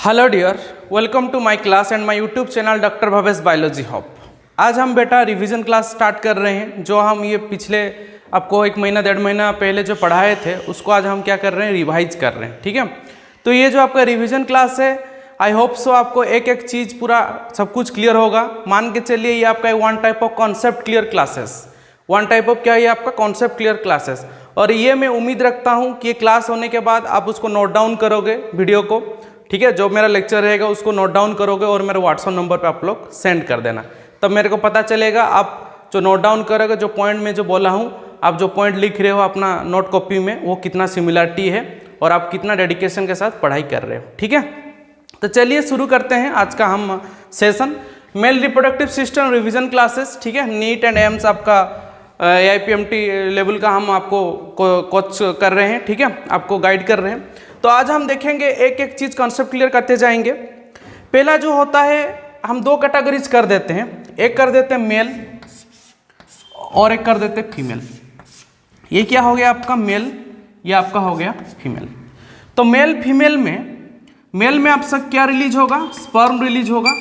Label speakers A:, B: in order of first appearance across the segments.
A: Hello dear, welcome to my class and my YouTube channel doctor Bhavesh biology hub. आज हम बेटा revision class start कर रहे हैं। जो हम ये पिछले आपको एक महीना डेढ़ महीना पहले जो पढ़ाए थे उसको आज हम क्या कर रहे हैं, रिवाइज कर रहे हैं। ठीक है, तो ये जो आपका रिवीजन क्लास है, आई होप सो आपको एक एक चीज़ पूरा सब कुछ क्लियर होगा। मान के चलिए ये आपका one type of concept clear classes, one type of क्या है, ये आपका कॉन्सेप्ट क्लियर क्लासेस। और ये मैं उम्मीद रखता हूँ कि क्लास होने के बाद आप उसको नोट डाउन करोगे वीडियो को। ठीक है, जो मेरा लेक्चर रहेगा उसको नोट डाउन करोगे और मेरे व्हाट्सएप नंबर पे आप लोग सेंड कर देना, तब मेरे को पता चलेगा। आप जो नोट डाउन करोगे, जो पॉइंट में जो बोला हूँ, आप जो पॉइंट लिख रहे हो अपना नोट कॉपी में, वो कितना सिमिलरिटी है और आप कितना डेडिकेशन के साथ पढ़ाई कर रहे हो। ठीक है, तो चलिए शुरू करते हैं आज का हम session, male reproductive system revision classes. ठीक है, नीट एंड एम्स आपका AIPMT लेवल का हम आपको कोच कर रहे हैं। ठीक है, आपको गाइड कर रहे हैं। तो आज हम देखेंगे एक एक चीज़ कॉन्सेप्ट क्लियर करते जाएंगे। पहला जो होता है, हम दो कैटेगरीज कर देते हैं, एक कर देते हैं मेल और एक कर देते हैं फीमेल। ये क्या हो गया आपका मेल, ये आपका हो गया फीमेल। तो मेल फीमेल में आपसे क्या रिलीज होगा, स्पर्म रिलीज होगा।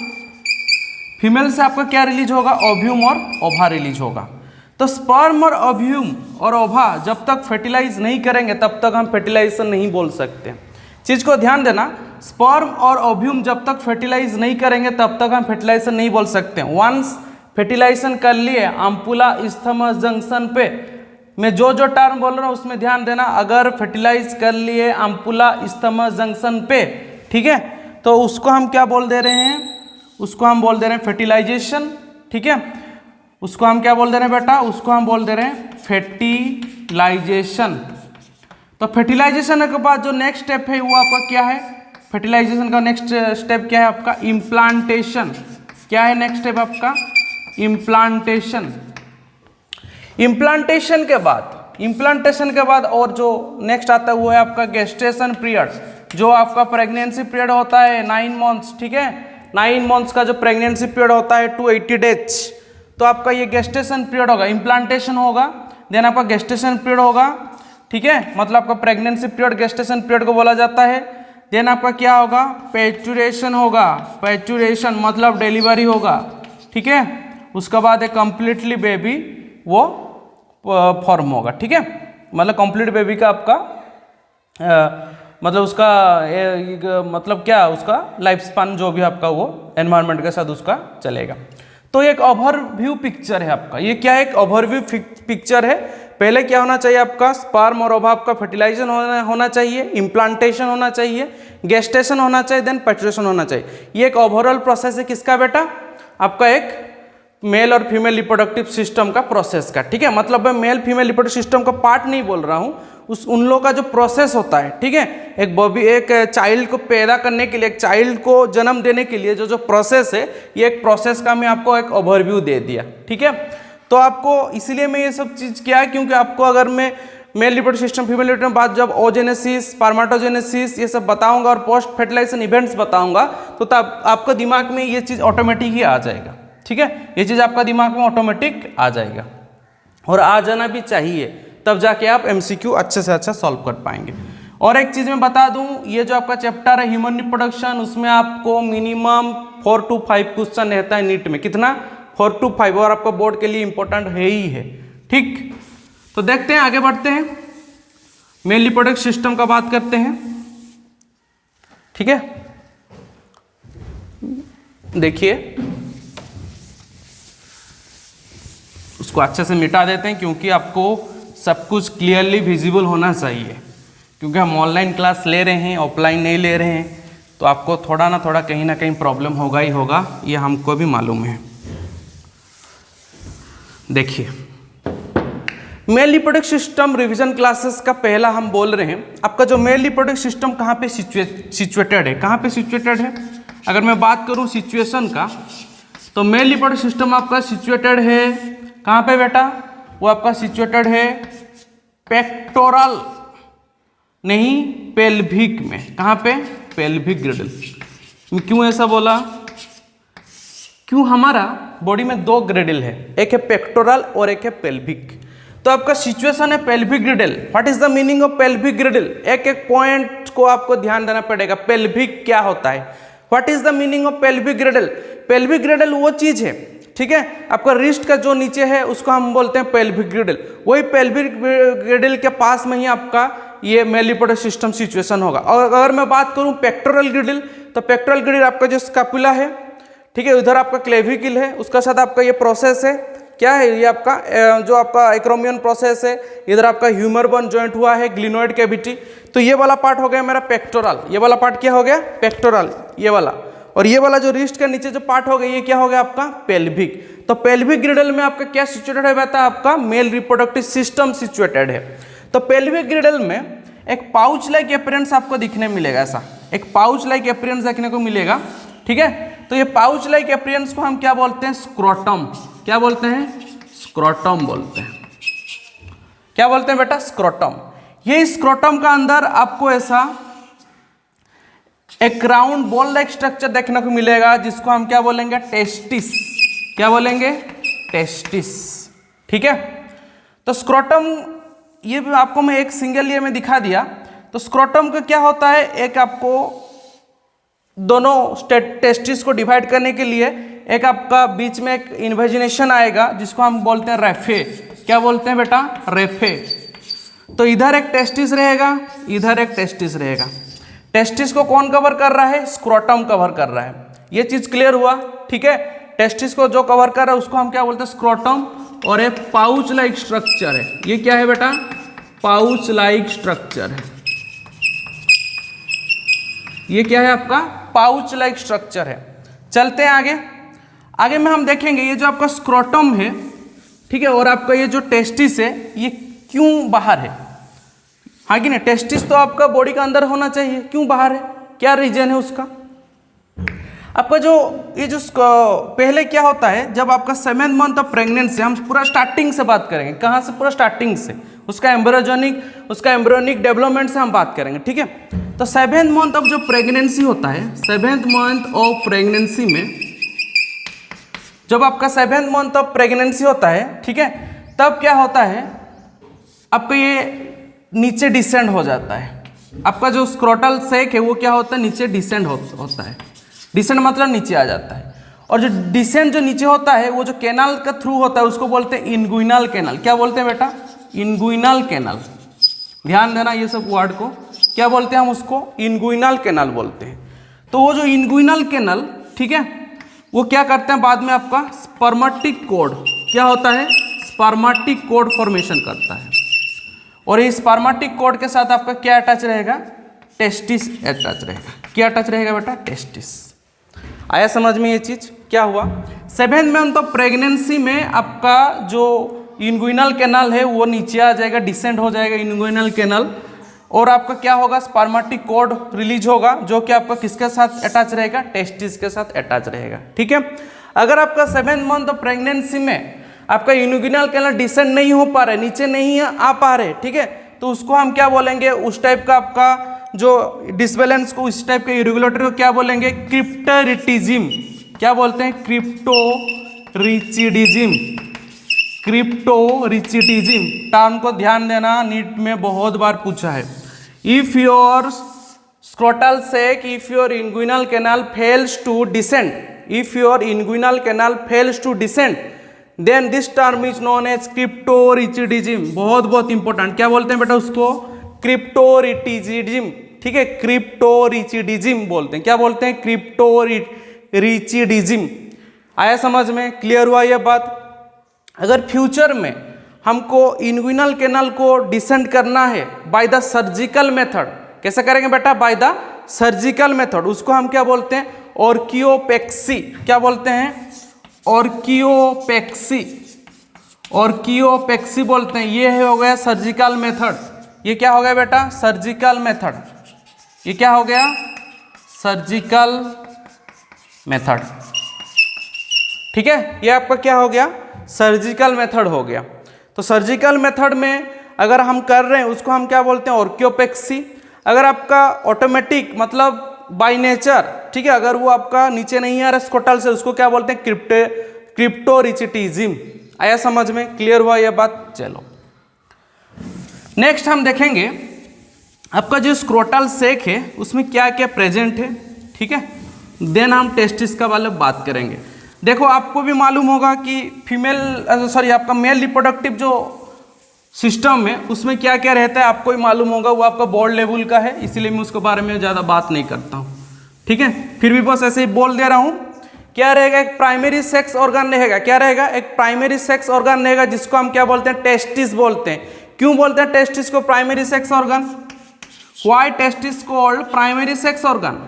A: फीमेल से आपका क्या रिलीज होगा, ओव्यूम और ओवा रिलीज होगा। तो स्पर्म और ओव्यूम और ओवा जब तक फर्टिलाइज नहीं करेंगे तब तक हम फर्टिलाइजेशन नहीं बोल सकते। चीज़ को ध्यान देना, स्पर्म और ओव्यूम जब तक फर्टिलाइज नहीं करेंगे तब तक हम फर्टिलाइजेशन नहीं बोल सकते। वंस फर्टिलाइजेशन कर लिए अम्पुला इस्थमस जंक्शन पे, मैं जो टर्म बोल रहा हूँ उसमें ध्यान देना। अगर फर्टिलाइज कर लिए अम्पुला इस्थमस जंक्शन पे, ठीक है, तो उसको हम क्या बोल दे रहे हैं, उसको हम बोल दे रहे हैं फर्टिलाइजेशन। ठीक है, उसको हम क्या बोल दे रहे हैं बेटा, उसको हम बोल दे रहे हैं फर्टिलाइजेशन। तो फर्टिलाइजेशन के बाद जो नेक्स्ट स्टेप है वो आपका क्या है, फर्टिलाइजेशन का नेक्स्ट स्टेप क्या है आपका, इम्प्लांटेशन। क्या है नेक्स्ट स्टेप आपका, इम्प्लांटेशन। इम्प्लांटेशन के बाद और जो नेक्स्ट आता है वो है आपका गेस्टेशन पीरियड, जो आपका प्रेगनेंसी पीरियड होता है 9 मंथ्स। ठीक है, 9 मंथ्स का जो प्रेगनेंसी पीरियड होता है 280 डेज, तो आपका ये गेस्टेशन पीरियड होगा, इम्प्लांटेशन होगा, देन आपका गेस्टेशन पीरियड होगा। ठीक है, मतलब आपका प्रेगनेंसी पीरियड गेस्टेशन पीरियड को बोला जाता है। देन आपका क्या होगा, पैचुरेशन होगा, पैचुरेशन मतलब डिलीवरी होगा। ठीक है, उसके बाद एक कंप्लीटली बेबी वो फॉर्म होगा। ठीक है, मतलब कंप्लीट बेबी का आपका मतलब उसका मतलब क्या, उसका लाइफ स्पान जो भी आपका वो एनवायरनमेंट के साथ उसका चलेगा। तो एक ओवरव्यू पिक्चर है आपका, ये क्या है, एक ओवरव्यू पिक्चर है। पहले क्या होना चाहिए आपका, स्पर्म और ओवा आपका फर्टिलाइजेशन होना चाहिए, इम्प्लांटेशन होना चाहिए, गेस्टेशन होना चाहिए, देन पैचुरेशन होना चाहिए। ये एक ओवरऑल प्रोसेस है किसका बेटा, आपका एक मेल और फीमेल रिप्रोडक्टिव सिस्टम का प्रोसेस का। ठीक है, मतलब मैं मेल फीमेल रिप्रोडक्टिव सिस्टम का पार्ट नहीं बोल रहा हूँ, उन लोगों का जो प्रोसेस होता है। ठीक है, एक चाइल्ड को पैदा करने के लिए, एक चाइल्ड को जन्म देने के लिए जो प्रोसेस है, ये एक प्रोसेस का मैं आपको एक ओवरव्यू दे दिया। ठीक है, तो आपको इसीलिए मैं ये सब चीज़ किया है क्योंकि आपको अगर मैं male reproductive system female reproductive बाद जब ओजेनेसिस स्पर्मेटोजेनेसिस ये सब बताऊंगा और पोस्ट फर्टिलाइजेशन इवेंट्स बताऊंगा, तो तब आपको दिमाग में ये चीज़ ऑटोमेटिक ही आ जाएगा। ठीक है, ये चीज़ आपका दिमाग में ऑटोमेटिक आ जाएगा और आ जाना भी चाहिए, तब जाके आप MCQ अच्छे से अच्छा सॉल्व कर पाएंगे। और एक चीज़ मैं बता दूं, ये जो आपका चैप्टर है ह्यूमन रिप्रोडक्शन, उसमें आपको मिनिमम 4 to 5 क्वेश्चन रहता है नीट में, कितना 4 to 5, और आपको बोर्ड के लिए इंपॉर्टेंट है ही है। ठीक, तो देखते हैं, आगे बढ़ते हैं, मेल रिप्रोडक्टिव सिस्टम का बात करते हैं। ठीक है, देखिए उसको अच्छे से मिटा देते हैं क्योंकि आपको सब कुछ क्लियरली विजिबल होना चाहिए, क्योंकि हम ऑनलाइन क्लास ले रहे हैं, ऑफलाइन नहीं ले रहे हैं, तो आपको थोड़ा ना थोड़ा कहीं ना कहीं प्रॉब्लम होगा ही होगा, ये हमको भी मालूम है। देखिए, male reproductive system revision classes का पहला हम बोल रहे हैं, आपका जो मेल रिप्रोडक्टिव सिस्टम कहाँ पे सिचुएटेड है, कहाँ पे सिचुएटेड है। अगर मैं बात करूँ सिचुएशन का, तो मेल रिप्रोडक्टिव सिस्टम आपका सिचुएटेड है कहाँ पे बेटा, वो आपका सिचुएटेड है पेक्टोरल नहीं पेल्विक में। कहाँ पे, पेल्विक ग्रेडल। क्यों ऐसा बोला, क्यों, हमारा बॉडी में 2 ग्रेडल है, एक है पेक्टोरल और एक है पेल्विक। तो आपका सिचुएशन है pelvic Gradle. What is the meaning of pelvic Gradle, एक एक पॉइंट को आपको ध्यान देना पड़ेगा। पेल्विक क्या होता है, what is the meaning of pelvic ग्रिडल। Pelvic ग्रिडल वो चीज है, ठीक है, आपका रिस्ट का जो नीचे है उसको हम बोलते हैं पेल्विक ग्रिडल। वही पेल्विक ग्रिडल के पास में ही आपका ये मेलिपोडियल सिस्टम सिचुएशन होगा। और अगर मैं बात करूं पेक्टोरल ग्रिडल, तो पेक्टोरल ग्रिडल आपका जो स्कैपुला है, ठीक है, उधर आपका क्लेविकल है, उसका साथ आपका ये प्रोसेस है, क्या है ये आपका जो आपका एक्रोमियन प्रोसेस है, इधर आपका ह्यूमर बोन जॉइंट हुआ है, ग्लिनोइड कैविटी। तो ये वाला पार्ट हो गया मेरा पेक्टोरल, ये वाला पार्ट क्या हो गया पेक्टोरल, ये वाला। और ये वाला जो रिस्ट के नीचे जो पार्ट हो गया ये क्या हो गया आपका पेल्विक। तो पेल्विक ग्रिडल में आपका क्या सिचुएटेड है बेटा, आपका मेल रिप्रोडक्टिव सिस्टम सिचुएटेड है। तो पेल्विक ग्रिडल में एक पाउच लाइक अपीयरेंस आपको दिखने मिलेगा, ऐसा एक पाउच लाइक अपीयरेंस देखने को मिलेगा, ठीक है। तो ये पाउच लाइक अपीयरेंस को हम क्या बोलते हैं, स्क्रोटम। क्या बोलते हैं, स्क्रोटम बोलते हैं। क्या बोलते हैं बेटा, स्क्रोटम। ये स्क्रोटम का अंदर आपको ऐसा एक राउंड बॉल लाइक स्ट्रक्चर देखने को मिलेगा, जिसको हम क्या बोलेंगे, टेस्टिस। क्या बोलेंगे, टेस्टिस, ठीक है। तो स्क्रोटम ये भी आपको मैं एक सिंगल ये में दिखा दिया। तो स्क्रोटम का क्या होता है, एक आपको दोनों टेस्टिस को डिवाइड करने के लिए एक आपका बीच में एक इन्वेजिनेशन आएगा, जिसको हम बोलते हैं रेफे। क्या बोलते हैं बेटा, रेफे। तो इधर एक टेस्टिस रहेगा, इधर एक टेस्टिस रहेगा। टेस्टिस को कौन कवर कर रहा है, स्क्रोटम कवर कर रहा है। ये चीज क्लियर हुआ, ठीक है। टेस्टिस को जो कवर कर रहा है उसको हम क्या बोलते हैं, स्क्रोटम। और एक पाउच लाइक स्ट्रक्चर है, ये क्या है बेटा, पाउच लाइक स्ट्रक्चर है। ये क्या है आपका, पाउच लाइक स्ट्रक्चर है। चलते हैं आगे। आगे में हम देखेंगे ये जो आपका स्क्रोटम है, ठीक है, और आपका ये जो टेस्टिस है ये क्यों बाहर है, हाँ कि नहीं। टेस्टिस तो आपका बॉडी का अंदर होना चाहिए, क्यों बाहर है, क्या रीजन है उसका। आपका जो ये जो पहले क्या होता है, जब आपका 7th मंथ ऑफ प्रेगनेंसी, हम पूरा स्टार्टिंग से बात करेंगे, कहाँ से, पूरा स्टार्टिंग से, उसका एम्ब्रियोनिक डेवलपमेंट से हम बात करेंगे, ठीक है। तो 7th मंथ ऑफ जो प्रेगनेंसी होता है, 7th मंथ ऑफ प्रेगनेंसी में जब आपका 7th मंथ ऑफ प्रेगनेंसी होता है, ठीक है, तब क्या होता है, आपका ये नीचे डिसेंड हो जाता है। आपका जो स्क्रोटल सेक है वो क्या होता है, नीचे डिसेंड होता है। डिसेंड मतलब नीचे आ जाता है। और जो डिसेंड जो नीचे होता है वो जो कैनाल का थ्रू होता है उसको बोलते हैं इनगुइनल कैनाल। क्या बोलते हैं बेटा, इनगुइनल कैनाल। ध्यान देना ये सब वर्ड को, क्या बोलते हैं हम उसको, इनगुइनल कैनाल बोलते हैं। तो वो जो इनगुइनल कैनाल, ठीक है, वो क्या करते हैं बाद में आपका स्पर्मेटिक कोड, क्या होता है, स्पर्मेटिक कोड फॉर्मेशन करता है। और इस स्पर्मेटिक कोड के साथ आपका क्या अटैच रहेगा, टेस्टिस अटैच रहेगा। क्या अटैच रहेगा बेटा, टेस्टिस। आया समझ में ये चीज, क्या हुआ। 7th मंथ ऑफ प्रेगनेंसी में आपका जो इनगुइनल कैनाल है वो नीचे आ जाएगा, डिसेंड हो जाएगा इनगुइनल कैनाल। और आपका क्या होगा, स्पर्मेटिक कोड रिलीज होगा, जो कि आपका किसके साथ अटैच रहेगा, टेस्टिस के साथ अटैच रहेगा, ठीक है। अगर आपका 7th मंथ ऑफ प्रेगनेंसी में आपका इनगुइनल कैनाल डिसेंड नहीं हो पा रहा है, नीचे नहीं आ पा रहे, ठीक है, तो उसको हम क्या बोलेंगे, उस टाइप का आपका जो डिसबैलेंस को, इस टाइप के इरेगुलेटरी को क्या बोलेंगे, क्रिप्टोरिटिज्म। क्या बोलते हैं, क्रिप्टोरिचिडिज्म। क्रिप्टोरिचिडिज्म टर्म को ध्यान देना, नीट में बहुत बार पूछा है। If your scrotal sac, if your inguinal canal fails to descend, if your inguinal canal fails to descend, then this term is known as cryptorchidism. बहुत बहुत इंपॉर्टेंट, क्या बोलते हैं बेटा उसको, क्रिप्टोरिचिडिज्म, ठीक है, क्रिप्टोरिचिडिज्म बोलते हैं। क्या बोलते हैं, क्रिप्टोरिचिडिज्म। आया समझ में, क्लियर हुआ यह बात। अगर फ्यूचर में हमको इनगुइनल कैनाल को डिसेंड करना है बाय द सर्जिकल मेथड, कैसे करेंगे बेटा, बाय द सर्जिकल मेथड, उसको हम क्या बोलते हैं, ऑर्कियोपेक्सी। क्या बोलते हैं, ऑर्कियोपेक्सी। ऑर्कियोपेक्सी बोलते हैं। ये हो गया सर्जिकल मेथड। ये क्या हो गया बेटा, सर्जिकल मेथड। ये क्या हो गया, सर्जिकल मेथड, ठीक है। ये आपका क्या हो गया, सर्जिकल मेथड हो गया। तो सर्जिकल मेथड में अगर हम कर रहे हैं उसको हम क्या बोलते हैं, ऑर्कियोपेक्सी। अगर आपका ऑटोमेटिक मतलब बाय नेचर, ठीक है, अगर वो आपका नीचे नहीं आ रहा स्क्रोटल से, उसको क्या बोलते हैं, क्रिप्टोरिचिडिज्म। आया समझ में, क्लियर हुआ यह बात। चलो नेक्स्ट हम देखेंगे, आपका जो स्क्रोटल सेक है उसमें क्या क्या प्रेजेंट है, ठीक है। देन हम टेस्टिस का वाले बात करेंगे। देखो आपको भी मालूम होगा कि आपका मेल रिप्रोडक्टिव जो सिस्टम है उसमें क्या क्या रहता है, आपको भी मालूम होगा, वो आपका बोर्ड लेवल का है, इसीलिए मैं उसके बारे में ज़्यादा बात नहीं करता हूँ, ठीक है। फिर भी बस ऐसे ही बोल दे रहा हूँ। क्या रहेगा, एक प्राइमरी सेक्स ऑर्गन रहेगा। क्या रहेगा, एक प्राइमरी सेक्स ऑर्गन रहेगा जिसको हम क्या बोलते हैं, टेस्टिस बोलते हैं। क्यों बोलते हैं टेस्टिस को primary sex organ? Why testis called primary sex organ?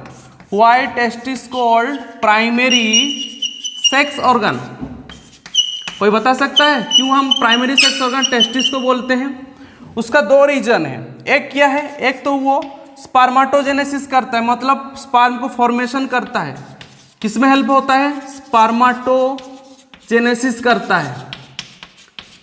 A: Why testis called primary sex organ? कोई बता सकता है क्यों हम प्राइमरी सेक्स ऑर्गन टेस्टिस को बोलते हैं? उसका दो रीजन है। एक क्या है, एक तो वो स्पर्माटोजेनेसिस करता है, मतलब स्पर्म को फॉर्मेशन करता है। किसमें हेल्प होता है? स्पर्माटोजेनेसिस करता है,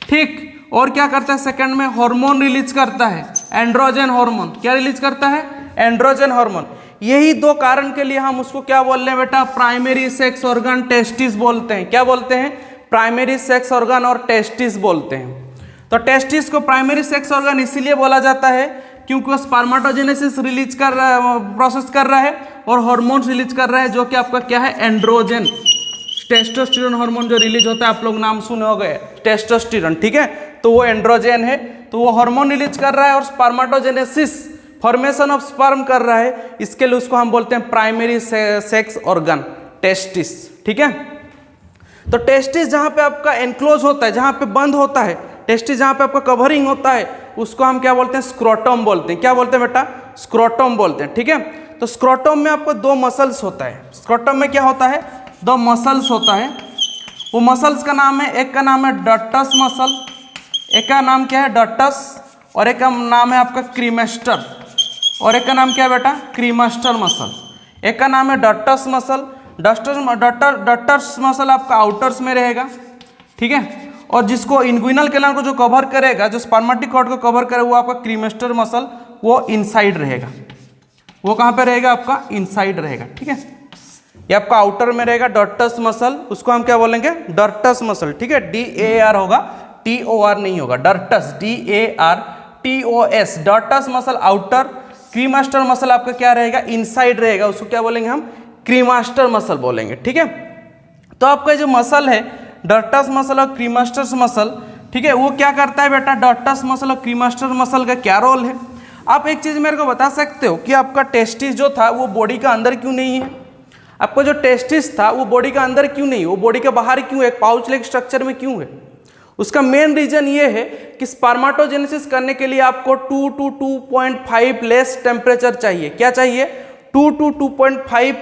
A: ठीक। और क्या करता है, सेकंड में हार्मोन रिलीज करता है, एंड्रोजन हार्मोन। क्या रिलीज करता है? Androgen hormone. यही दो कारण के लिए हम उसको क्या बोल रहे हैं बेटा, प्राइमरी सेक्स ऑर्गन टेस्टिस बोलते हैं। क्या बोलते हैं? प्राइमरी सेक्स ऑर्गन और टेस्टिस बोलते हैं। तो टेस्टिस को प्राइमरी सेक्स ऑर्गन इसीलिए बोला जाता है क्योंकि वो स्पर्माटोजेनेसिस रिलीज कर रहा है, प्रोसेस कर रहा है, और हार्मोन्स रिलीज कर रहा है जो कि आपका क्या है, एंड्रोजन, टेस्टोस्टेरोन हार्मोन जो रिलीज होता है, आप लोग नाम सुने हो गए, टेस्टोस्टेरोन, ठीक है। तो वो एंड्रोजन है, तो वो हार्मोन रिलीज कर रहा है और स्पर्माटोजेनेसिस, फॉर्मेशन ऑफ स्पर्म कर रहा है। इसके लिए उसको हम बोलते हैं प्राइमरी सेक्स ऑर्गन, टेस्टिस, ठीक है। तो टेस्टिस जहाँ पे आपका एनक्लोज होता है, जहाँ पे बंद होता है, टेस्टिस जहाँ पे आपका कवरिंग होता है, उसको हम क्या बोलते हैं, स्क्रोटम बोलते हैं। क्या बोलते हैं बेटा? स्क्रोटम बोलते हैं, ठीक है। तो स्क्रोटम में आपको दो मसल्स होता है। स्क्रोटम में क्या होता है? दो मसल्स होता है। वो मसल्स का नाम है, एक का नाम है डर्टस मसल, एक का नाम क्या है, डर्टस, और एक का नाम है आपका क्रीमेस्टर, और एक का नाम क्या है बेटा, क्रीमेस्टर मसल। एक का नाम है डर्टस मसल। डर्टस मसल आपका आउटर्स में रहेगा, ठीक है। और जिसको इंग्विनल कैनाल को जो कवर करेगा, जो स्पर्मेटिक कॉर्ड को कवर करेगा, वो आपका क्रीमेस्टर मसल, वो इनसाइड रहेगा। वो कहाँ पे रहेगा? आपका इनसाइड रहेगा, ठीक है। ये आपका आउटर में रहेगा डर्टस मसल, उसको हम क्या बोलेंगे, डर्टस मसल, ठीक है। DAR होगा, TOR नहीं होगा, डर्टस, DARTOS, डर्टस मसल आउटर। क्रीमास्टर मसल आपका क्या रहेगा, इनसाइड रहेगा, उसको क्या बोलेंगे हम, क्रीमास्टर मसल बोलेंगे, ठीक है। तो आपका जो मसल है डर्टस मसल और क्रीमास्टर मसल, ठीक है, वो क्या करता है बेटा, डर्टस मसल और क्रीमास्टर मसल का क्या रोल है? आप एक चीज मेरे को बता सकते हो कि आपका टेस्टिस जो था वो बॉडी का अंदर क्यों नहीं है? आपका जो टेस्टिस था वो बॉडी का अंदर क्यों नहीं, वो बॉडी के बाहर क्यों है, पाउच लाइक स्ट्रक्चर में क्यों है? उसका मेन रीजन ये है कि स्पर्माटोजेनेसिस करने के लिए आपको 2 to 2.5 लेस टेम्परेचर चाहिए। क्या चाहिए? 2 to 2.5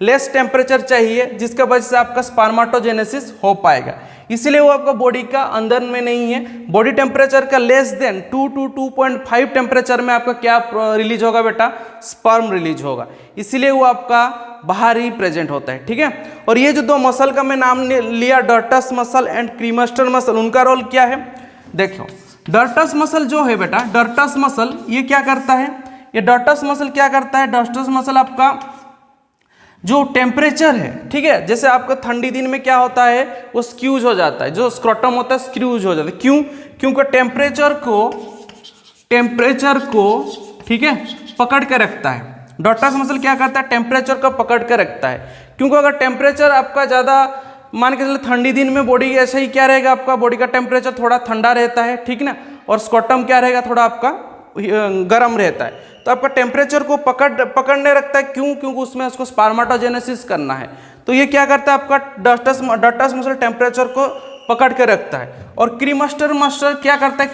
A: लेस टेम्परेचर चाहिए, जिसके वजह से आपका स्पर्माटोजेनेसिस हो पाएगा। इसलिए वो आपका बॉडी का अंदर में नहीं है। बॉडी टेम्परेचर का लेस देन 2 to 2.5 टेम्परेचर में आपका क्या रिलीज होगा बेटा, स्पर्म रिलीज होगा। इसीलिए वो आपका बाहर ही प्रेजेंट होता है, ठीक है। और ये जो दो मसल का मैं नाम लिया, डर्टस मसल एंड क्रीमेस्टर मसल, उनका रोल क्या है? देखो डर्टस मसल जो है बेटा, डर्टस मसल ये क्या करता है, ये डर्टस मसल क्या करता है, डर्टस मसल आपका जो टेम्परेचर है, ठीक है, जैसे आपका ठंडी दिन में क्या होता है, वो स्क्यूज हो जाता है, जो स्क्रोटम होता है स्क्यूज हो जाता है। क्यों? क्योंकि टेम्परेचर को ठीक है पकड़ के रखता है। डर्टस मसल क्या करता है, टेम्परेचर को पकड़ के रखता है। क्योंकि अगर टेम्परेचर आपका ज़्यादा, मान के चलो ठंडी दिन में बॉडी ऐसे ही क्या रहेगा, आपका बॉडी का टेम्परेचर थोड़ा ठंडा रहता है, ठीक ना, और स्क्रोटम क्या रहेगा, थोड़ा आपका गर्म रहता है। तो आपका टेम्परेचर को पकड़ने रखता है। क्यों? क्योंकि उसमें उसको स्पर्माटोजेनेसिस करना है। तो ये क्या करता है, आपका डर्टस मसल टेम्परेचर को पकड़ के रखता है। और क्रीमेस्टर मसल क्या करता है,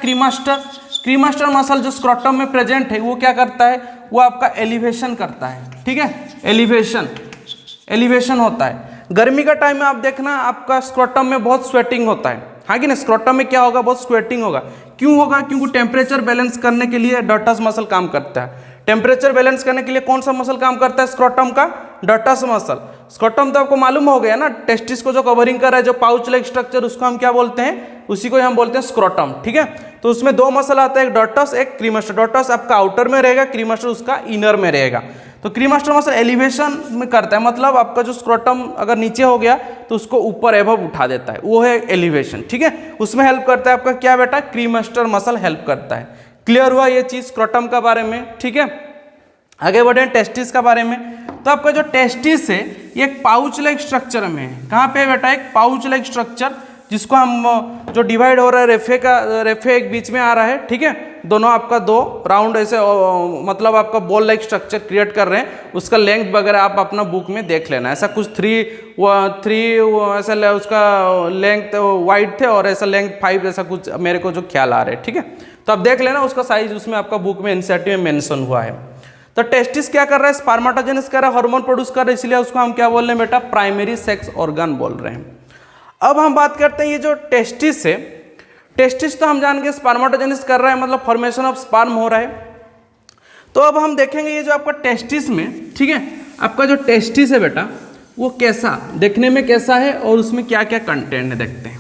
A: क्रीमेस्टर मसल जो स्क्रोटम में प्रेजेंट है, वो क्या करता है, वो आपका एलिवेशन करता है, ठीक है, एलिवेशन होता है। गर्मी का टाइम में आप देखना आपका स्क्रोटम में बहुत स्वेटिंग होता है, हाँ कि नहीं, स्क्रोटम में क्या होगा, बहुत स्वेटिंग होगा। क्यों होगा? क्योंकि टेम्परेचर बैलेंस करने के लिए डर्टस मसल काम करता है। टेम्परेचर बैलेंस करने के लिए कौन सा मसल काम करता है, स्क्रोटम का डर्टस मसल। स्क्रोटम तो आपको मालूम हो गया ना, टेस्टिस को जो कवरिंग कर रहा है, जो पाउच लाइक स्ट्रक्चर, उसको हम क्या बोलते हैं, उसी को हम बोलते हैं स्क्रोटम, ठीक है। तो उसमें दो मसल आता है, एक डर्टस एक क्रीमेस्टर। डर्टस आपका आउटर में रहेगा, क्रीमेस्टर उसका इनर में रहेगा। तो क्रीमेस्टर मसल एलिवेशन में करता है, मतलब आपका जो स्क्रोटम अगर नीचे हो गया तो उसको ऊपर एबव उठा देता है, वो है एलिवेशन, ठीक है। उसमें हेल्प करता है आपका क्या बेटा, क्रीमेस्टर मसल हेल्प करता है। क्लियर हुआ ये चीज स्क्रोटम का बारे में, ठीक है। आगे बढ़े टेस्टिस का बारे में। तो आपका जो टेस्टिस है ये एक पाउच लाइक स्ट्रक्चर में है। कहाँ पे बेटा? एक पाउच लाइक स्ट्रक्चर, जिसको हम जो डिवाइड हो रहा है रेफे एक बीच में आ रहा है, ठीक है। दोनों आपका दो राउंड ऐसे मतलब आपका बॉल लाइक स्ट्रक्चर क्रिएट कर रहे हैं। उसका लेंथ वगैरह आप अपना बुक में देख लेना। ऐसा कुछ थ्री ऐसा उसका लेंथ वाइड थे और ऐसा लेंथ 5 ऐसा कुछ मेरे को जो ख्याल आ रहे हैं, ठीक है। तो आप देख लेना उसका साइज, उसमें आपका बुक में एनसीईआरटी में मेंशन हुआ है। तो टेस्टिस क्या कर रहा है? स्पर्मेटोजेनेसिस कर रहा है, हार्मोन प्रोड्यूस कर रहा है, इसलिए उसको हम क्या बोल रहे हैं बेटा? प्राइमरी सेक्स ऑर्गन बोल रहे हैं। अब हम बात करते हैं ये जो टेस्टिस है, टेस्टिस तो हम जान के स्पर्मेटोजेनेसिस कर रहा है, मतलब फॉर्मेशन ऑफ स्पर्म हो रहा है। तो अब हम देखेंगे ये जो आपका टेस्टिस में, ठीक है, आपका जो टेस्टिस है बेटा वो कैसा देखने में कैसा है और उसमें क्या क्या कंटेंट है, देखते हैं।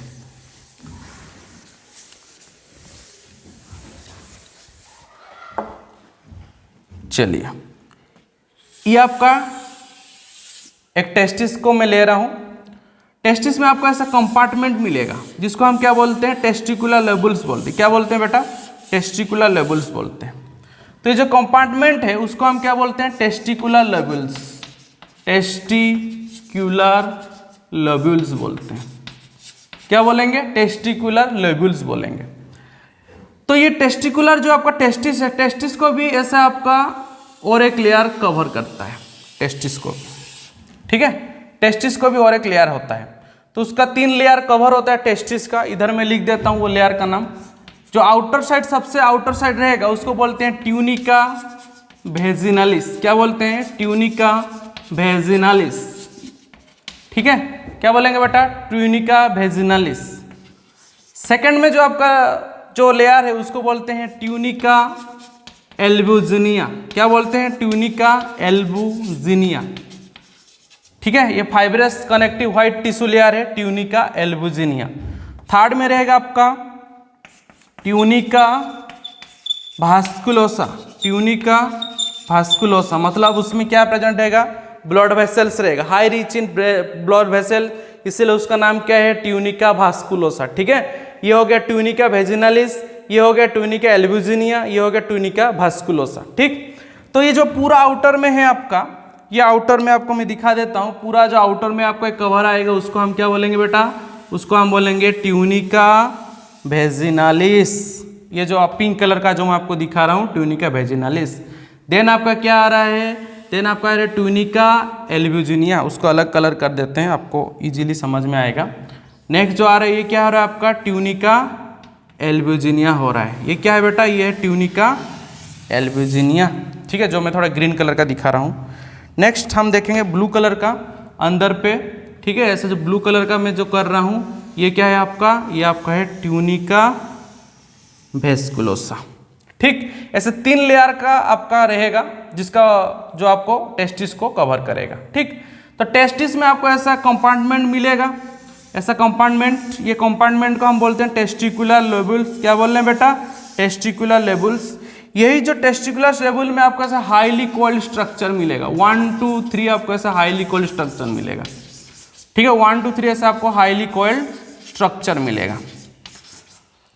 A: चलिए, ये आपका एक टेस्टिस को मैं ले रहा हूं। टेस्टिस में आपको ऐसा कंपार्टमेंट मिलेगा जिसको हम क्या बोलते हैं? टेस्टिकुलर लेबुल्स बोलते हैं। क्या बोलते हैं बेटा? टेस्टिकुलर लेबुल्स बोलते हैं। तो ये जो कंपार्टमेंट है उसको हम क्या बोलते हैं? टेस्टिकुलर लेबुल्स। टेस्टिकुलर लेबुल्स बोलते हैं। क्या बोलेंगे? टेस्टिकुलर लेबुल्स बोलेंगे। तो ये टेस्टिकुलर जो आपका टेस्टिस है, टेस्टिस को भी ऐसा आपका और एक लेयर कवर करता है, टेस्टिस को, ठीक है। टेस्टिस को भी और एक लेयर होता है, तो उसका 3 लेयर कवर होता है टेस्टिस का। इधर मैं लिख देता हूं वो लेयर का नाम। जो आउटर साइड, सबसे आउटर साइड रहेगा उसको बोलते हैं ट्यूनिका वेजिनालिस। क्या बोलते हैं? ट्यूनिका वेजिनालिस, ठीक है। क्या बोलेंगे बेटा? Tunica vaginalis. सेकंड में जो आपका जो लेयर है उसको बोलते हैं ट्यूनिका एल्बुजिनिया। क्या बोलते हैं? ट्यूनिका एल्बुजिनिया, ठीक है। ये fibrous connective white tissue layer है, ट्यूनिका एल्बुजिनिया। थर्ड में रहेगा आपका ट्यूनिका भास्कुलोसा। ट्यूनिका भास्कुलोसा मतलब उसमें क्या प्रेजेंट रहेगा? ब्लड वेसल्स रहेगा, high reach in blood vessel, इसलिए उसका नाम क्या है? ट्यूनिका भास्कुलोसा, ठीक है। ये हो गया ट्यूनिका वेजिनालिस, ये हो गया ट्यूनिका एल्बुजिनिया, ये हो गया ट्यूनिका भास्कुलोसा, ठीक। तो ये जो पूरा आउटर में है आपका, ये आउटर में आपको मैं दिखा देता हूँ। पूरा जो आउटर में आपको एक कवर आएगा उसको हम क्या बोलेंगे बेटा? उसको हम बोलेंगे ट्यूनिका वेजिनालिस। ये जो पिंक कलर का जो मैं आपको दिखा रहा हूँ, ट्यूनिका वेजिनालिस। देन आपका क्या आ रहा है? देन आपका आ रहा है ट्यूनिका एल्बुजिनिया। उसको अलग कलर कर देते हैं, आपको इजीली समझ में आएगा। नेक्स्ट जो आ रहा है ये क्या हो रहा है आपका? ट्यूनिका एल्बुजिनिया हो रहा है। ये क्या है बेटा? ये है ट्यूनिका एल्बुजिनिया, ठीक है, जो मैं थोड़ा ग्रीन कलर का दिखा रहा हूँ। नेक्स्ट हम देखेंगे ब्लू कलर का अंदर पे, ठीक है। ऐसे जो ब्लू कलर का मैं जो कर रहा हूँ ये क्या है आपका? ये आपका है ट्यूनिका वेस्कुलोसा, ठीक। ऐसे 3 लेयर का आपका रहेगा जिसका जो आपको टेस्टिस को कवर करेगा, ठीक। तो टेस्टिस में आपको ऐसा कंपार्टमेंट मिलेगा, ऐसा कंपार्टमेंट। ये कंपार्टमेंट को हम बोलते हैं टेस्टिकुलर लेबुल्स। क्या बोल रहे हैं बेटा? टेस्टिकुलर लेबुल्स। यही जो टेस्टिकुलर लेबुल में आपको ऐसा हाईली कोल्ड स्ट्रक्चर मिलेगा। 1 2 3 आपको ऐसा हाईली कोल्ड स्ट्रक्चर मिलेगा, ठीक है। 1 2 3 ऐसा आपको हाईली कोल्ड स्ट्रक्चर मिलेगा।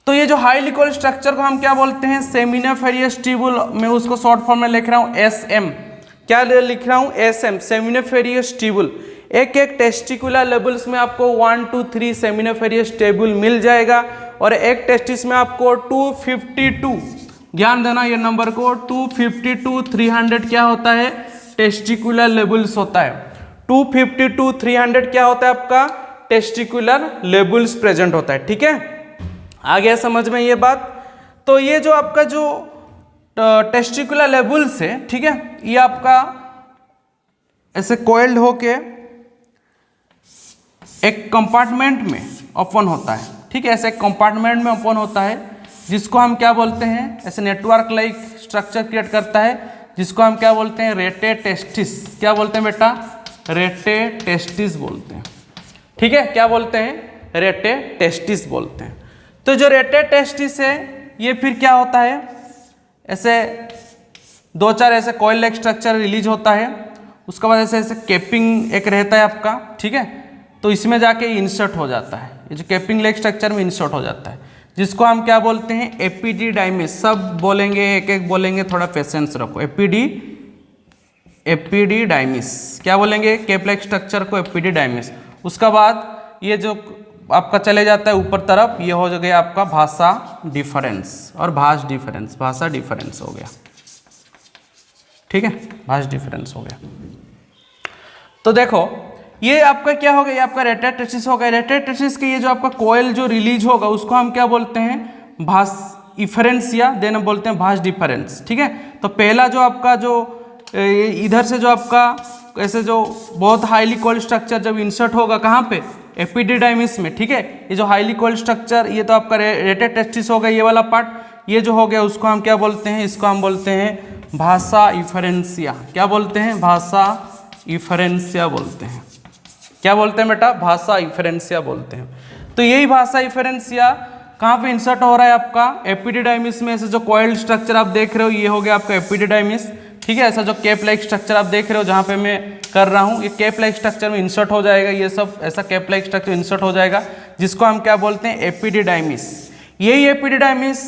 A: तो ये जो हाईली कोल्ड स्ट्रक्चर को हम क्या बोलते हैं? Seminiferous tubule. मैं उसको शॉर्ट फॉर्म में लिख रहा हूँ SM। क्या लिख रहा हूँ? SM, seminiferous tubule. एक एक टेस्टिकुलर लेबुल्स में आपको 1 2 3 सेमिनिफेरियस ट्यूबुल मिल जाएगा और एक टेस्टिस में आपको 252, ध्यान देना ये नंबर को, 252 300 क्या होता है? टेस्टिकुलर लेबुल्स होता है। 252 300 क्या होता है आपका? टेस्टिकुलर लेबुल्स प्रेजेंट होता है, ठीक है। आ गया समझ में ये बात? तो ये जो आपका जो टेस्टिकुलर लेबुल्स है, ठीक है, ये आपका ऐसे कोइल्ड होके एक कंपार्टमेंट में ओपन होता है, ठीक है। ऐसे एक कंपार्टमेंट में ओपन होता है जिसको हम क्या बोलते हैं? ऐसे नेटवर्क लाइक स्ट्रक्चर क्रिएट करता है जिसको हम क्या बोलते हैं? रेटे टेस्टिस। क्या बोलते हैं बेटा? रेटे टेस्टिस बोलते हैं, ठीक है। क्या बोलते हैं? रेटे टेस्टिस बोलते हैं। तो जो रेटे टेस्टिस है ये फिर क्या होता है? ऐसे 2-4 ऐसे कॉइल लाइक स्ट्रक्चर रिलीज होता है, उसके बाद ऐसे ऐसे कैपिंग एक रहता है आपका, ठीक है। तो इसमें जाके इंसर्ट हो जाता है, ये जो कैपिंग लाइक स्ट्रक्चर में इंसर्ट हो जाता है। जिसको हम क्या बोलते हैं, एपिडिडाइमिस। सब बोलेंगे, एक एक बोलेंगे, थोड़ा पेशेंस रखो। एपिडिडाइमिस क्या बोलेंगे, केप लाइक स्ट्रक्चर को एपिडिडाइमिस। उसका बाद ये जो आपका चले जाता है ऊपर तरफ, ये हो गया आपका भाषा डिफरेंस और भाष डिफरेंस। भाषा डिफरेंस हो गया, ठीक है, भाष डिफरेंस हो गया। तो देखो ये आपका क्या हो गया, ये आपका रेटेटेसिस हो गया। रेटेटेसिस के ये जो आपका कोयल जो रिलीज होगा उसको हम क्या बोलते हैं, भाष इफरेंस, या देन बोलते हैं भाष डिफरेंस, ठीक है। तो पहला जो आपका जो इधर से जो आपका ऐसे जो बहुत हाईली कोल्ड स्ट्रक्चर जब इंसर्ट होगा कहाँ पे, एपिडिडाइमिस में, ठीक है। ये जो हाईली कोल्ड स्ट्रक्चर, ये तो आपका रेटेटेसिस हो गया, ये वाला पार्ट। ये जो हो गया उसको हम क्या बोलते हैं, इसको हम बोलते हैं भाषा इफरेंसिया। क्या बोलते हैं, भाषा इफरेंसिया बोलते हैं। क्या बोलते हैं बेटा, भाषा इफरेंसिया बोलते हैं। तो यही भाषा इफरेंसिया कहाँ पे इंसर्ट हो रहा है आपका, एपिडिडाइमिस में। ऐसे जो कॉइल्ड स्ट्रक्चर आप देख रहे हो, ये हो गया आपका एपिडिडाइमिस, ठीक है। ऐसा जो केप लाइक स्ट्रक्चर आप देख रहे हो जहाँ पे मैं कर रहा हूँ, ये केप लाइक स्ट्रक्चर में इंसर्ट हो जाएगा। ये सब ऐसा केप लाइक स्ट्रक्चर इंसर्ट हो जाएगा, जिसको हम क्या बोलते हैं, एपिडिडाइमिस। यही एपिडिडाइमिस,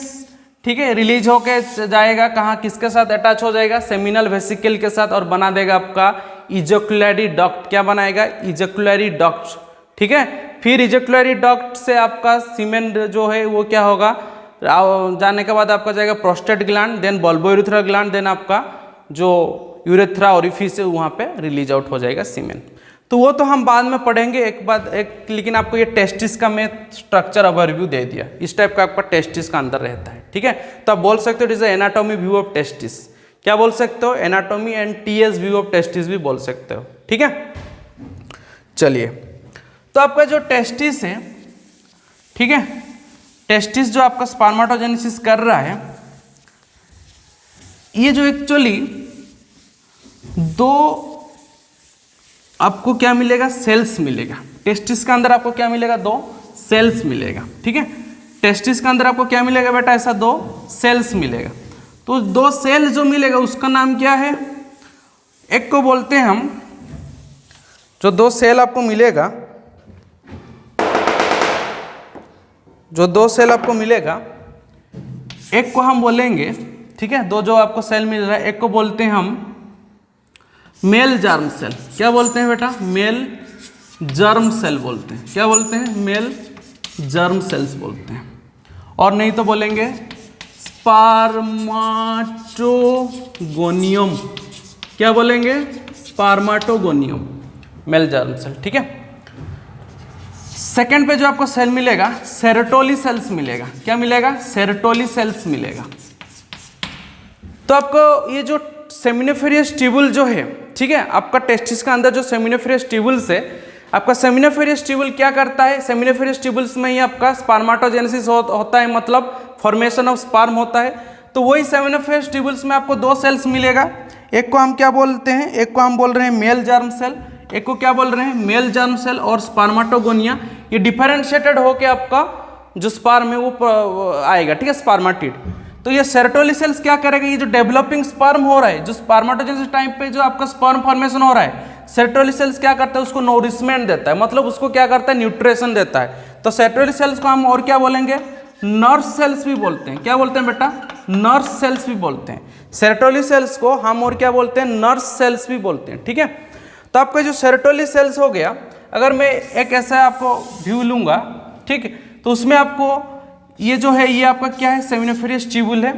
A: ठीक है, रिलीज होके जाएगा कहाँ, किसके साथ अटैच हो जाएगा, सेमिनल वेसिकल के साथ, और बना देगा आपका इजैक्युलरी डक्ट। क्या बनाएगा, इजैक्युलरी डक्ट, ठीक है। फिर इजैक्युलरी डक्ट से आपका सीमेन जो है वो क्या होगा, जाने के बाद आपका जाएगा prostate gland, then bulbourethral gland, then आपका जो यूरेथ्रा ओरिफिस है वहाँ पे रिलीज आउट हो जाएगा सीमेन। तो वो तो हम बाद में पढ़ेंगे एक बाद एक, लेकिन आपको ये टेस्टिस का मैं स्ट्रक्चर ओवरव्यू दे दिया। इस टाइप का आपका टेस्टिस का अंदर रहता है, ठीक है। तो आप बोल सकते हो it is anatomy view of testis. क्या बोल सकते हो, anatomy and TS view of testis भी बोल सकते हो, ठीक है। चलिए, तो आपका जो टेस्टिस है, ठीक है, टेस्टिस जो आपका स्पर्मेटोजेनेसिस कर रहा है, ये जो एक्चुअली दो आपको क्या मिलेगा, सेल्स मिलेगा। टेस्टिस के अंदर आपको क्या मिलेगा, दो सेल्स मिलेगा, ठीक है। टेस्टिस के अंदर आपको क्या मिलेगा बेटा, ऐसा दो सेल्स मिलेगा। तो दो सेल जो मिलेगा उसका नाम क्या है, एक को बोलते हैं हम, जो दो सेल आपको मिलेगा, जो दो सेल आपको मिलेगा, एक को हम बोलेंगे, ठीक है, दो जो आपको सेल मिल रहा है, एक को बोलते हैं हम मेल जर्म सेल। क्या बोलते हैं बेटा, मेल जर्म सेल बोलते हैं। क्या बोलते हैं, मेल जर्म सेल्स बोलते हैं। और नहीं तो बोलेंगे स्पर्मेटोगोनियम। क्या बोलेंगे, स्पर्मेटोगोनियम, मेल जर्म सेल, ठीक है। सेकंड पे जो आपको सेल मिलेगा, सेरेटोली सेल्स मिलेगा। क्या मिलेगा, सेरेटोली सेल्स मिलेगा। तो आपको ये जो सेमिनिफेरियस ट्यूबुल जो है, ठीक है, आपका टेस्टिस का अंदर जो सेमिनिफेरियस ट्यूबुल्स है, आपका सेमिनिफेरियस ट्यूबुल क्या करता है, सेमिनिफेरियस ट्यूबुल्स में ही आपका स्पर्मेटोजेनेसिस होता है, मतलब फॉर्मेशन ऑफ स्पर्म होता है। तो वही सेमिनिफेरियस ट्यूबुल्स में आपको दो सेल्स मिलेगा। एक को हम क्या बोलते हैं, एक को हम बोल रहे हैं मेल जर्म सेल, एक को क्या बोल रहे हैं, मेल जर्म सेल और स्पर्मेटोगोनिया। ये डिफरेंशिएटेड होके आपका जो स्पर्म है वो आएगा, ठीक है, स्पर्मेटिड। तो ये सेरेटोली सेल्स क्या करेगा, ये जो डेवलपिंग स्पर्म हो रहा है, जो स्पर्मेटोजेनेसिस टाइम पे जो आपका स्पर्म फॉर्मेशन हो रहा है, सेरेटोली सेल्स क्या करता है, उसको नोरिशमेंट देता है, मतलब उसको क्या करता है, न्यूट्रिशन देता है। तो सेरेटोली सेल्स को हम और क्या बोलेंगे, नर्स सेल्स भी बोलते हैं। क्या बोलते हैं बेटा, नर्स सेल्स भी बोलते हैं। सेरेटोली सेल्स को हम और क्या बोलते हैं, नर्स सेल्स भी बोलते हैं, ठीक है। तो आपका जो सेरेटोली सेल्स हो गया, अगर मैं एक ऐसा आपको व्यू लूंगा, ठीक है, तो उसमें आपको ये जो है, ये आपका क्या है, सेमिनिफेरियस ट्यूबुल है,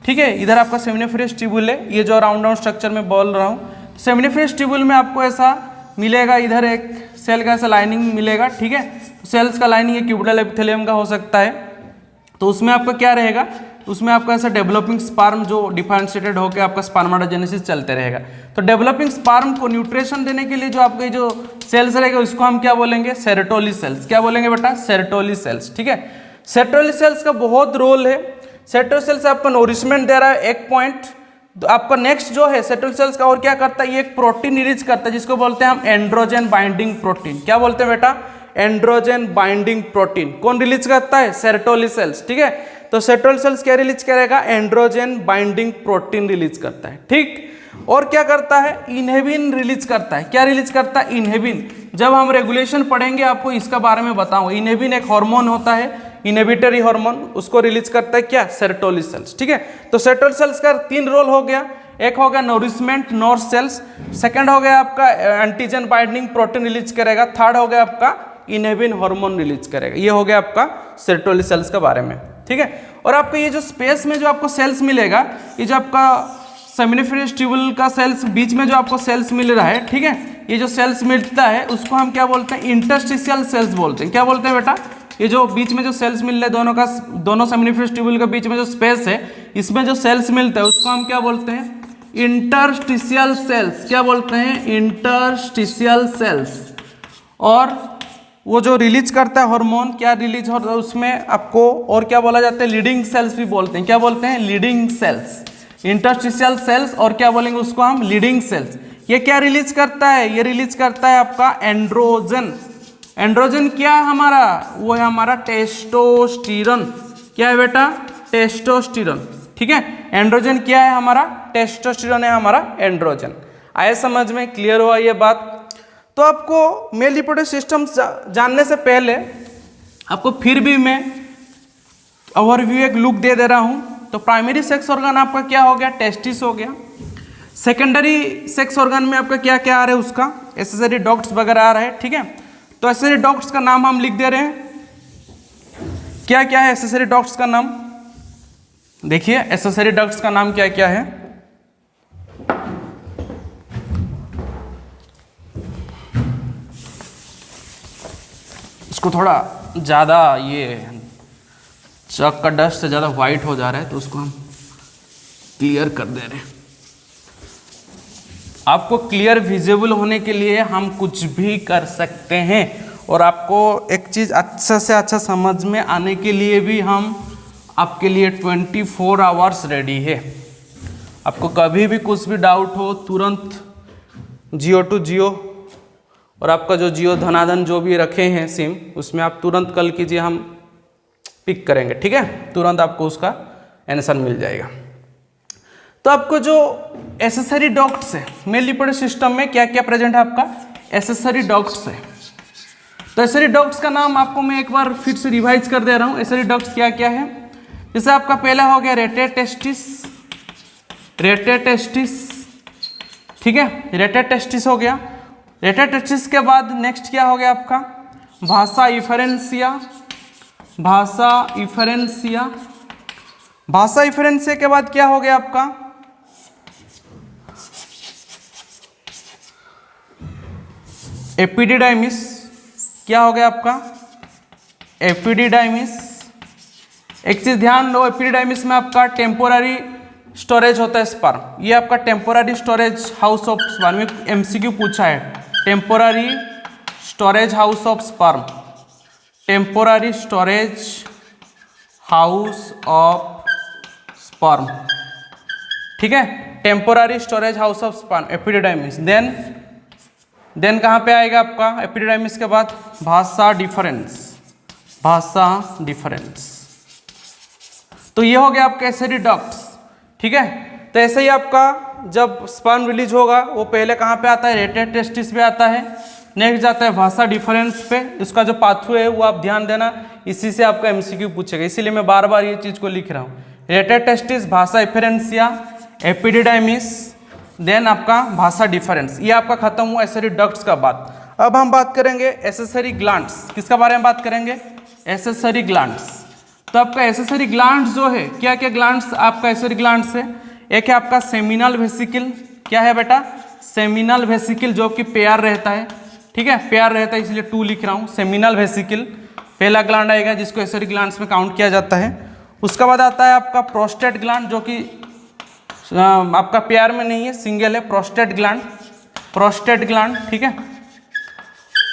A: ठीक है। इधर आपका सेमिनिफेरियस ट्यूबुल है, ये जो राउंड राउंड स्ट्रक्चर में बोल रहा हूँ, सेमिनिफेरियस ट्यूबुल में आपको ऐसा मिलेगा, इधर एक सेल का ऐसा लाइनिंग मिलेगा, ठीक है। सेल्स का लाइनिंग एक क्यूबिटल एपिथेलियम का हो सकता है। तो उसमें आपका क्या रहेगा, उसमें आपका ऐसा डेवलपिंग स्पर्म जो डिफरेंशिएटेड होकर आपका स्पर्मेटोजेनेसिस चलते रहेगा। तो डेवलपिंग स्पर्म को न्यूट्रिशन देने के लिए जो आपके जो सेल्स रहेगा उसको हम क्या बोलेंगे, सेरेटोली सेल्स। क्या बोलेंगे बेटा, सेरेटोली सेल्स, ठीक है। सेरेटोली सेल्स का बहुत रोल है। सेरेटोली सेल्स आपको नोरिशमेंट दे रहा है, एक पॉइंट। तो आपका नेक्स्ट जो है सेरेटोली सेल्स का और क्या करता है, ये एक प्रोटीन रिलीज करता है जिसको बोलते हैं हम एंड्रोजन बाइंडिंग प्रोटीन। क्या बोलते हैं बेटा, एंड्रोजन बाइंडिंग प्रोटीन। कौन रिलीज करता है, सेरेटोली सेल्स, ठीक है। तो सेरेटोली सेल्स क्या रिलीज करेगा, एंड्रोजन बाइंडिंग प्रोटीन रिलीज करता है, ठीक। और क्या करता है, इनहिबिन रिलीज करता है। क्या रिलीज करता है, इनहिबिन। जब हम रेगुलेशन पढ़ेंगे आपको इसका बारे में बताऊंगा। इनहिबिन एक हार्मोन होता है, इनहिबिटरी हार्मोन, उसको रिलीज करता है क्या, सेरोटोनिन सेल्स। ठीक है, तो सेरोटोनिन सेल्स का 3 रोल हो गया, एक हो गया नोरिशमेंट नॉर सेल्स, सेकंड हो गया आपका एंटीजन बाइंडिंग प्रोटीन रिलीज करेगा, थर्ड हो गया आपका इनहिबिन हार्मोन रिलीज करेगा। ये हो गया आपका सेरोटोनिन सेल्स के बारे में। ठीक है, और आपका ये जो स्पेस में जो आपको सेल्स मिलेगा, ये जो आपका सेमिनिफरस ट्यूबुल का सेल्स बीच में जो आपको सेल्स मिल रहा है, ठीक है, ये जो सेल्स मिलता है उसको हम क्या बोलते हैं, इंटरस्टिशियल सेल्स बोलते हैं। क्या बोलते हैं बेटा, ये जो बीच में जो सेल्स मिल रहे हैं दोनों सेमिनिफरस ट्यूबुल के बीच में जो स्पेस है, इसमें जो सेल्स मिलता है उसको हम क्या बोलते हैं, इंटरस्टिशियल सेल्स। क्या बोलते हैं, इंटरस्टिशियल सेल्स। और वो जो रिलीज करता है हार्मोन, क्या रिलीज होता है उसमें आपको, और क्या बोला जाता है, लीडिंग सेल्स भी बोलते हैं। क्या बोलते हैं, लीडिंग सेल्स, इंटरस्टिशियल सेल्स, और क्या बोलेंगे उसको हम, लीडिंग सेल्स। ये क्या रिलीज करता है, ये रिलीज करता है आपका एंड्रोजन। एंड्रोजन क्या है हमारा, वो है हमारा टेस्टोस्टेरोन। क्या है बेटा, टेस्टोस्टेरोन। ठीक है, एंड्रोजन क्या है हमारा, टेस्टोस्टेरोन है हमारा एंड्रोजन। आया समझ में, क्लियर हुआ ये बात। तो आपको मेल रिप्रोडक्टिव सिस्टम जानने से पहले आपको फिर भी मैं ओवरव्यू एक लुक दे दे रहा हूं। तो प्राइमरी सेक्स ऑर्गन आपका क्या हो गया, टेस्टिस हो गया। सेकेंडरी सेक्स ऑर्गन में आपका क्या क्या आ रहा है, उसका एसेसरी डक्ट्स वगैरह आ रहा है। ठीक है, तो एसेसरी डक्ट्स का नाम हम लिख दे रहे हैं। क्या क्या है एसेसरी डक्ट्स का नाम, देखिए एसेसरी डक्ट्स का नाम क्या क्या है। इसको थोड़ा ज़्यादा ये चॉक का डस्ट से ज़्यादा वाइट हो जा रहा है, तो उसको हम क्लियर कर दे रहे हैं। आपको क्लियर विजिबल होने के लिए हम कुछ भी कर सकते हैं, और आपको एक चीज़ अच्छा से अच्छा समझ में आने के लिए भी हम आपके लिए 24 आवर्स रेडी है। आपको कभी भी कुछ भी डाउट हो, तुरंत जियो टू जियो, और आपका जो जियो धनाधन जो भी रखे हैं सिम, उसमें आप तुरंत कल कीजिए, हम पिक करेंगे। ठीक है, तुरंत आपको उसका आंसर मिल जाएगा। तो आपको जो एसेसरी डक्ट्स है मेल रिप्रोडक्टिव सिस्टम में क्या क्या प्रेजेंट है, आपका एसेसरी डक्ट्स है। तो एसेसरी डक्ट्स का नाम आपको मैं एक बार फिर से रिवाइज कर दे रहा हूँ। एसेसरी डक्ट्स क्या क्या है, जैसे आपका पहला हो गया रेटेड टेस्टिस, रेटेड टेस्टिस। ठीक है, रेटेड टेस्टिस हो गया। रेटेड टेस्टिस के बाद नेक्स्ट क्या हो गया आपका, भाषा इफरेंसिया, भाषा इफरेंसिया। भाषा इफरेंसिया के बाद क्या हो गया आपका, एपिडिडाइमिस। क्या हो गया आपका, एपिडिडाइमिस। एक चीज ध्यान दो, एपिडिडाइमिस में आपका टेम्पोररी स्टोरेज होता है स्पर्म। ये आपका temporary storage house of sperm, में एमसीक्यू पूछा है, temporary storage house of sperm, temporary storage house of sperm. ठीक है, temporary storage house of sperm, epididymis. Then कहाँ पे आएगा आपका एपिडिडाइमिस के बाद, भाषा डिफरेंस, भाषा डिफरेंस। तो ये हो गया आपका एसेसरी डक्ट्स। ठीक है, तो ऐसे ही आपका जब स्पर्म रिलीज होगा, वो पहले कहाँ पे आता है, रेटेड टेस्टिस पे आता है, नेक्स्ट जाता है भाषा डिफरेंस पे। इसका जो पाथवे है वो आप ध्यान देना, इसी से आपका एमसीक्यू पूछेगा, इसीलिए मैं बार बार ये चीज़ को लिख रहा हूँ। रेटेड टेस्टिस, भाषा इफरेंसिया, एपिडिडाइमिस, देन आपका भाषा डिफरेंस। ये आपका खत्म हुआ एसेसरी डक्ट्स का बात। अब हम बात करेंगे एसेसरी ग्लैंड्स। किसका बारे में बात करेंगे, एसेसरी ग्लैंड्स। तो आपका एसेसरी ग्लैंड्स जो है, क्या क्या ग्लैंड्स आपका एसेसरी ग्लैंड्स है, एक है आपका सेमिनल वेसिकल। क्या है बेटा, सेमिनल वेसिकल, जो कि पेयर रहता है। ठीक है, पेयर रहता है, इसलिए 2 लिख रहा हूँ। सेमिनल वेसिकल पहला ग्लैंड आएगा, जिसको एसेसरी ग्लैंड्स में काउंट किया जाता है। उसके बाद आता है आपका प्रोस्टेट ग्लैंड, जो कि आपका पेयर में नहीं है, सिंगल है, प्रोस्टेट ग्लैंड, प्रोस्टेट ग्लैंड। ठीक है,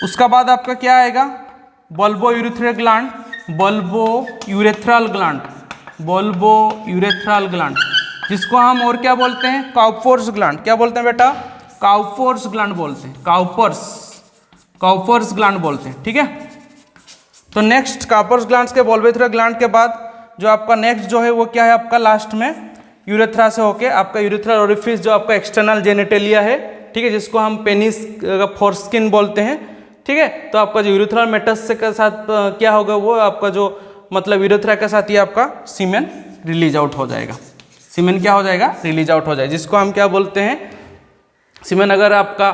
A: उसका बाद आपका क्या आएगा, bulbo urethral gland, bulbo urethral gland, bulbo urethral gland, जिसको हम और क्या बोलते हैं, काउपर्स ग्लैंड। क्या बोलते हैं बेटा, काउपर्स ग्लैंड बोलते हैं, काउपर्स ग्लैंड बोलते हैं। ठीक है, तो नेक्स्ट काउपर्स ग्लैंड के बल्बो यूरेथ्रल ग्लैंड के बाद जो आपका नेक्स्ट जो है वो क्या है, आपका लास्ट में यूरेथ्रा से होके आपका यूरेथ्रल ओरिफिस, जो आपका एक्सटर्नल जेनिटेलिया है। ठीक है, जिसको हम पेनिस फोरस्किन बोलते हैं। ठीक है, तो आपका जो यूरेथ्रल मेटस के साथ क्या होगा, वो आपका जो मतलब यूरेथ्रा के साथ ये आपका सीमेन रिलीज आउट हो जाएगा। सीमेन क्या हो जाएगा? रिलीज आउट हो जाएगा, जिसको हम क्या बोलते हैं? सीमेन अगर आपका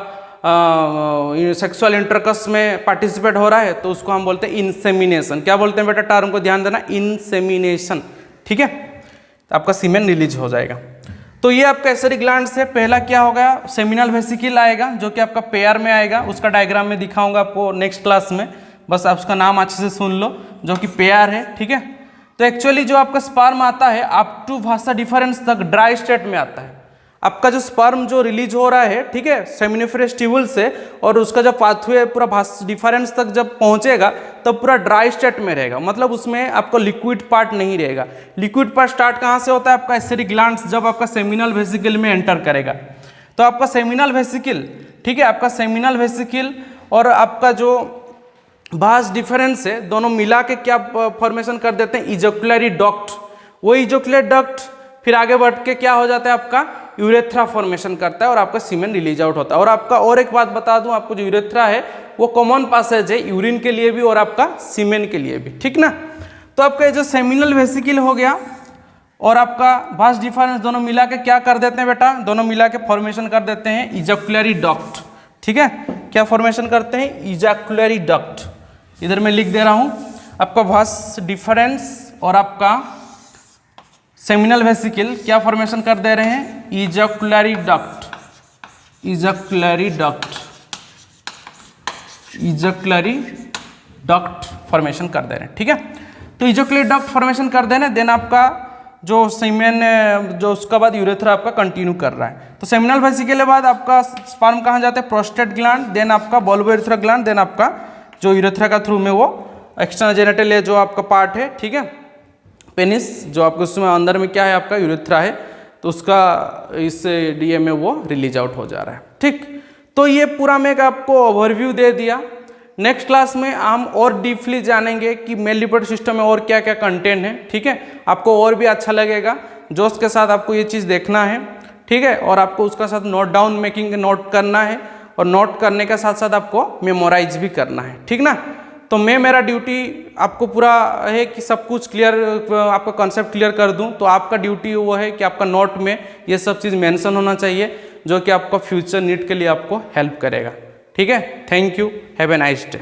A: सेक्सुअल इंटरकस में पार्टिसिपेट हो रहा है तो उसको हम बोलते हैं इंसेमिनेशन। क्या बोलते हैं बेटा? टर्म को ध्यान देना, इंसेमिनेशन। ठीक है, तो आपका सीमेन रिलीज हो जाएगा। तो ये आपका एसेरी ग्लैंड से पहला क्या हो गया? सेमिनल वेसिकल आएगा, जो कि आपका पेयर में आएगा। उसका डायग्राम में दिखाऊंगा आपको नेक्स्ट क्लास में, बस आप उसका नाम अच्छे से सुन लो, जो कि पेयर है। ठीक है, तो एक्चुअली जो आपका स्पर्म आता है अप टू भाषा डिफरेंस तक ड्राई स्टेट में आता है। आपका जो स्पर्म जो रिलीज हो रहा है, ठीक है, सेमिनिफरस ट्यूबुल से, और उसका जो पाथवे पूरा भाषा डिफरेंस तक जब पहुंचेगा तब पूरा ड्राई स्टेट में रहेगा, मतलब उसमें आपको लिक्विड पार्ट नहीं रहेगा। लिक्विड पार्ट स्टार्ट कहाँ से होता है? आपका एसेरी ग्लैंड्स जब आपका सेमिनल वेसिकल में एंटर करेगा। तो आपका सेमिनल वेसिकल, ठीक है, आपका सेमिनल वेसिकल और आपका जो भास डिफरेंस है, दोनों मिला के क्या फॉर्मेशन कर देते हैं? इजैकुलरी डक्ट। वो इजैकुलरी डक्ट फिर आगे बढ़ के क्या हो जाता है? आपका यूरेथ्रा फॉर्मेशन करता है और आपका सीमेन रिलीज आउट होता है। और आपका और एक बात बता दूं आपको, जो यूरेथ्रा है वो कॉमन पासेज है यूरिन के लिए भी और आपका सीमेन के लिए भी। ठीक ना? तो आपका ये जो सेमिनल वेसिकल हो गया और आपका भास डिफरेंस दोनों मिला के क्या कर देते हैं बेटा? दोनों मिला के फॉर्मेशन कर देते हैं इजैकुलरी डक्ट। ठीक है, क्या फॉर्मेशन करते हैं? इजैकुलरी डक्ट। इधर मैं लिख दे रहा हूं, आपका भास डिफरेंस और आपका सेमिनल वेसिकल क्या फॉर्मेशन कर दे रहे हैं? इजैकुलरी डक्ट। इजैकुलरी डक्ट, इजैकुलरी डक्ट फॉर्मेशन कर दे रहे हैं। ठीक है, तो इजैकुलरी डक्ट फॉर्मेशन कर देना, देन आपका जो सीमेन जो उसका बाद यूरेथ्रा आपका कंटिन्यू कर रहा है। तो सेमिनल वेसिकल के बाद आपका स्पर्म कहाँ जाता है? प्रोस्टेट ग्लैंड, देन आपका बल्बोयूरेथ्रा ग्लैंड, देन आपका जो यूरेथ्रा का थ्रू में वो एक्सटर्नल जेनिटल जो आपका पार्ट है, ठीक है, पेनिस, जो आपको उसमें अंदर में क्या है? आपका यूरेथ्रा है, तो उसका इस डीए में वो रिलीज आउट हो जा रहा है। ठीक, तो ये पूरा मैं आपको ओवरव्यू दे दिया। नेक्स्ट क्लास में हम और डीपली जानेंगे कि मेल रिप्रोडक्टिव सिस्टम में और क्या क्या कंटेंट है। ठीक है, आपको और भी अच्छा लगेगा, जोश के साथ आपको ये चीज़ देखना है। ठीक है, और आपको उसका साथ नोट डाउन मेकिंग नोट करना है, और नोट करने के साथ साथ आपको मेमोराइज भी करना है। ठीक ना? तो मैं मेरा ड्यूटी आपको पूरा है कि सब कुछ क्लियर, आपका कॉन्सेप्ट क्लियर कर दूं। तो आपका ड्यूटी वो है कि आपका नोट में ये सब चीज़ मेंशन होना चाहिए, जो कि आपका फ्यूचर नीड के लिए आपको हेल्प करेगा। ठीक है, thank you, have a nice day.